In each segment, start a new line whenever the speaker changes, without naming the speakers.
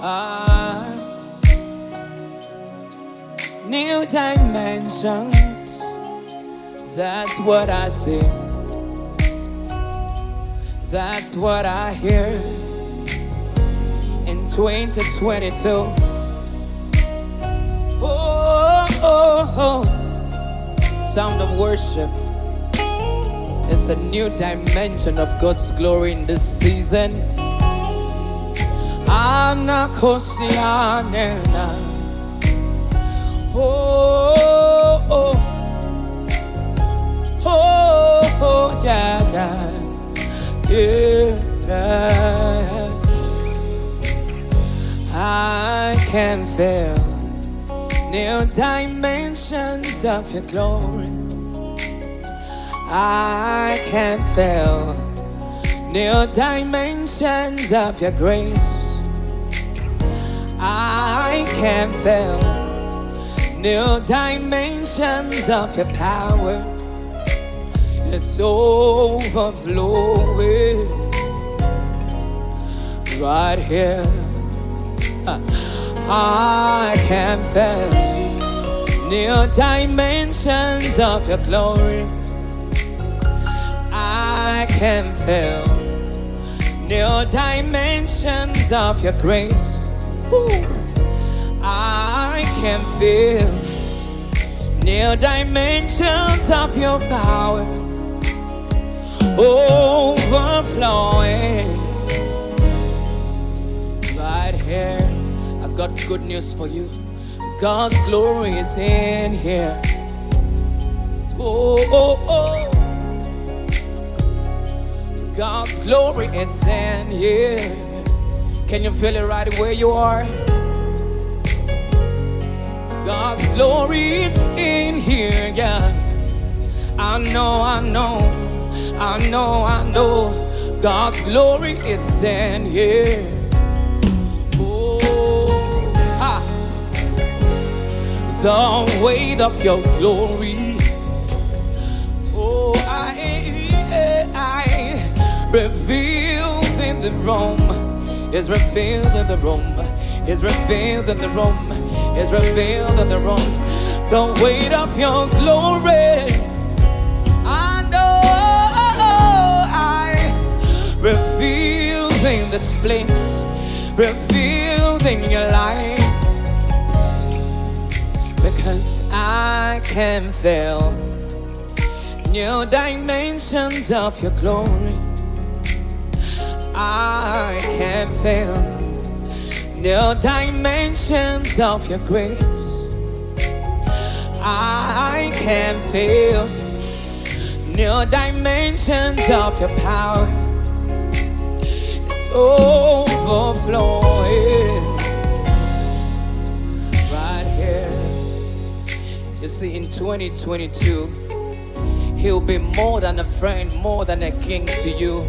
Ah, new dimensions, that's what I see. That's what I hear in 2022. Oh, oh, oh. Sound of worship is a new dimension of God's glory in this season. Ana kosianena. Oh, oh, oh, oh, yeah, yeah. I can feel new dimensions of your glory. I can feel new dimensions of your grace. I can feel new dimensions of your power. It's overflowing right here. I can feel new dimensions of your glory. I can feel new dimensions of your grace. Ooh. I can feel new dimensions of your power. Overflowing right here. I've got good news for you. God's glory is in here. Oh, oh, oh. God's glory is in here. Can you feel it right where you are? God's glory is in here, yeah. I know, I know. I know, I know, God's glory, it's in here. Oh, ha. The weight of your glory. Oh, I revealed in the room. Is revealed in the room. Is revealed in the room. Is revealed in the room. The weight of your glory. Revealed in this place, revealed in your life, because I can feel new dimensions of your glory. I can feel new dimensions of your grace. I can feel new dimensions of your power. Overflowing right here. You see, in 2022, he'll be more than a friend, more than a king to you.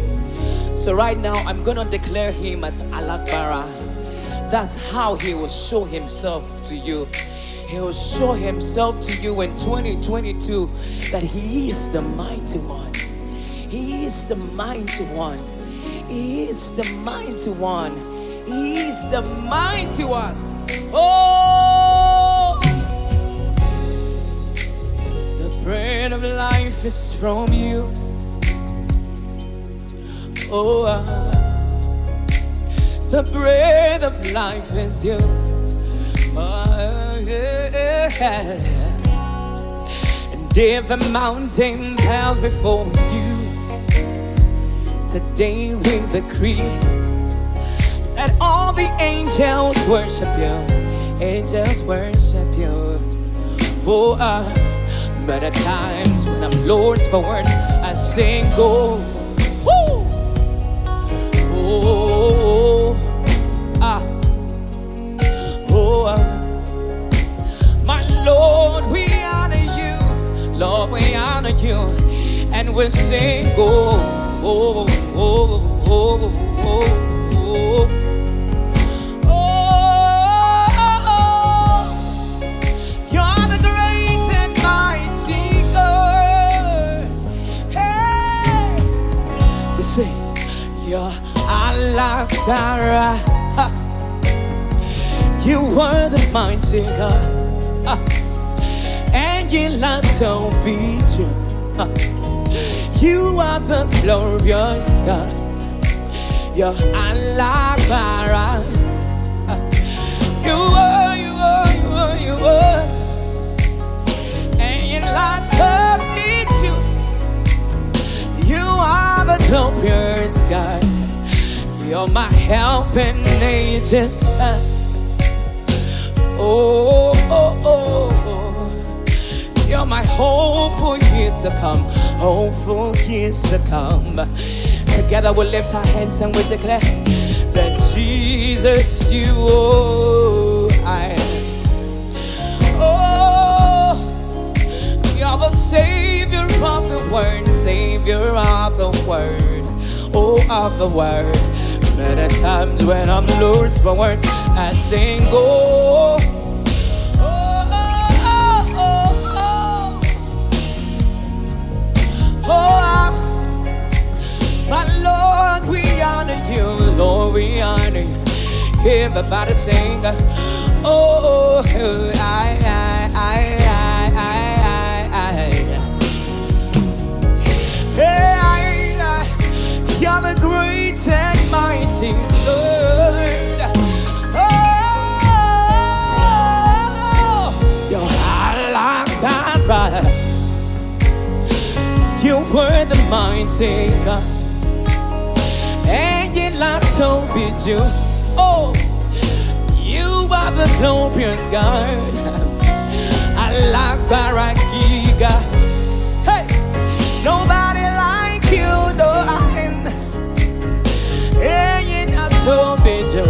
So right now, I'm gonna declare him as Alagbara. That's how he will show himself to you. He will show himself to you in 2022 that he is the mighty one. He is the mighty one. He is the mighty one. He is the mighty one. Oh, the bread of life is from you. Oh, the bread of life is you. Oh, yeah. And if the mountain bows before you, today we decree that all the angels worship you. Angels worship you. Oh, but at times when I'm Lord's forward, I sing, go. Woo! Oh, oh, my Lord, we honor you. Lord, we honor you. And we sing, go. Oh, oh, oh, oh, oh, oh, oh, you're the great and mighty God. Hey, you say, you're Alagbara. You were the mighty God, and you like to be true. You are the glorious God. You're unlike you are, you are, you are, you are, and you like to be true. You are the glorious God. You're my help in ages past. Oh, oh, oh, oh. You're my hope for years to come. Hope for years to come. Together we'll lift our hands and we declare that Jesus, you I am. Oh, you're the Savior of the world, Savior of the world, oh, of the world. Many times when I'm lost for words, I sing, oh, oh, oh, oh, oh, oh, my Lord, we honor you, Lord, we honor you. Everybody sing, oh, you're the great and mighty Lord. Oh, you're like that brother. You were the mighty God, and you like to be you. Oh, you are the glorious God. I like Barakiga. Hey, nobody like you, no, and you not to be you.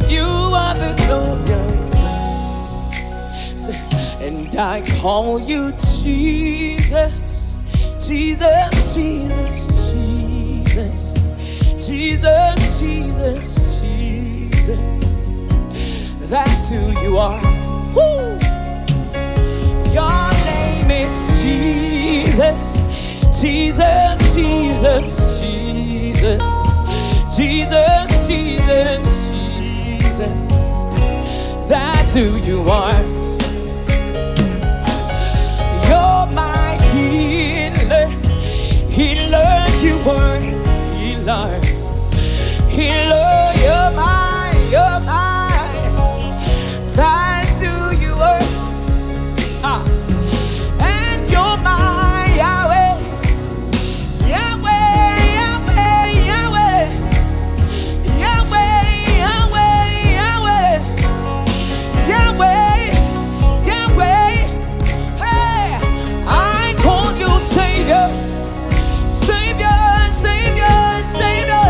You are the glorious God. And I call you Jesus, Jesus, Jesus, Jesus, Jesus, Jesus, Jesus. That's who you are. Woo! Your name is Jesus, Jesus, Jesus, Jesus, Jesus, Jesus, Jesus. That's who you are. You're my healer, healer, you are healer, healer, you're mine, you're mine. That's who you are. And you're my Yahweh, Yahweh, Yahweh, Yahweh, Yahweh, Yahweh, Yahweh, Yahweh, Yahweh. Hey, I call you Savior, Savior, Savior, Savior,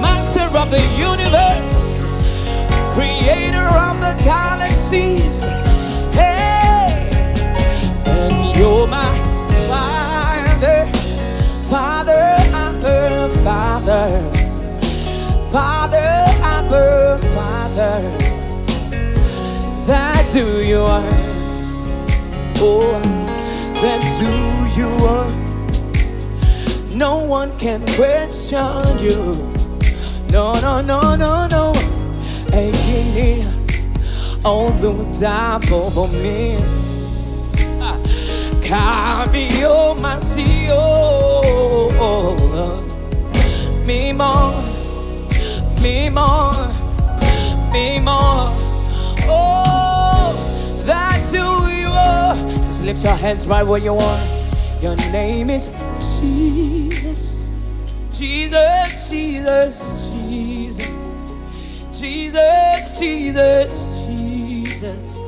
Master of the universe, Creator of the galaxies. Hey, and you're my Father, Father, Abba, Father, Father, Abba, Father. That's who you are. Oh, that's who you are. No one can question you. No, no, no, no, no. Hey, although double for me, Ariyo, my CEO, me more, me more, me more. Oh, that's who you are. Just lift your hands right where you are. Your name is Jesus, Jesus, Jesus, Jesus, Jesus, Jesus, Jesus.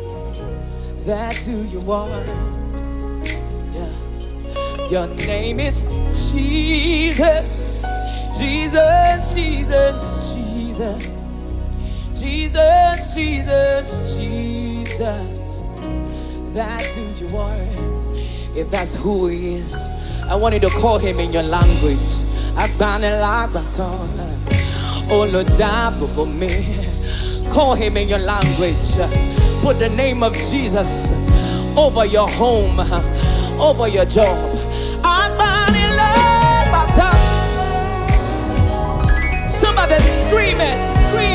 That's who you are. Yeah. Your name is Jesus, Jesus, Jesus, Jesus, Jesus, Jesus, Jesus. That's who you are. If that's who he is, I want you to call him in your language. Call him in your language. Put the name of Jesus over your home, over your job. Somebody scream it, scream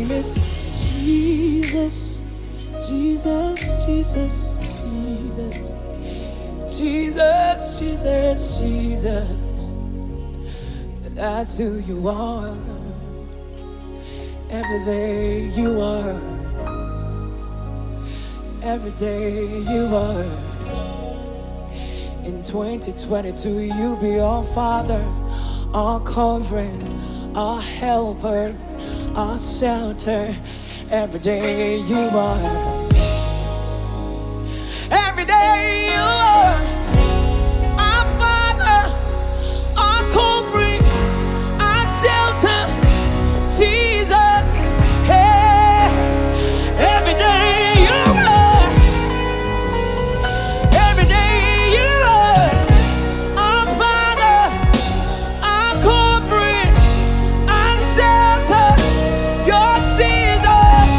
name is Jesus, Jesus, Jesus, Jesus, Jesus, Jesus, Jesus. That's who you are. Every day you are. Every day you are. In 2022, you be our Father, our covering, our helper, our shelter. Every day you are. Every day you are our Father, our covering, our shelter. Jesus, hey, every day you are. Every day you are our Father, our covering, our shelter. Your Jesus,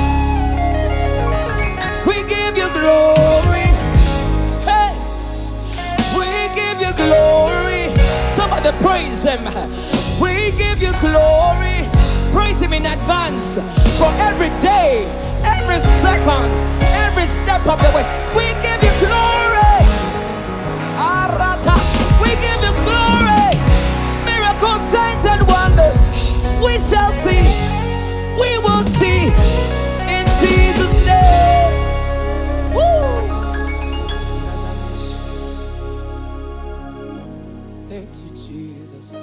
we give you glory. Hey, we give you glory. Somebody praise him. We give you glory. Praise him in advance for every day, every second, every step of the way. We give you glory. Arata. We give you glory. Miracles, signs, and wonders. We shall see. We will see. In Jesus' name. Woo. Thank you, Jesus.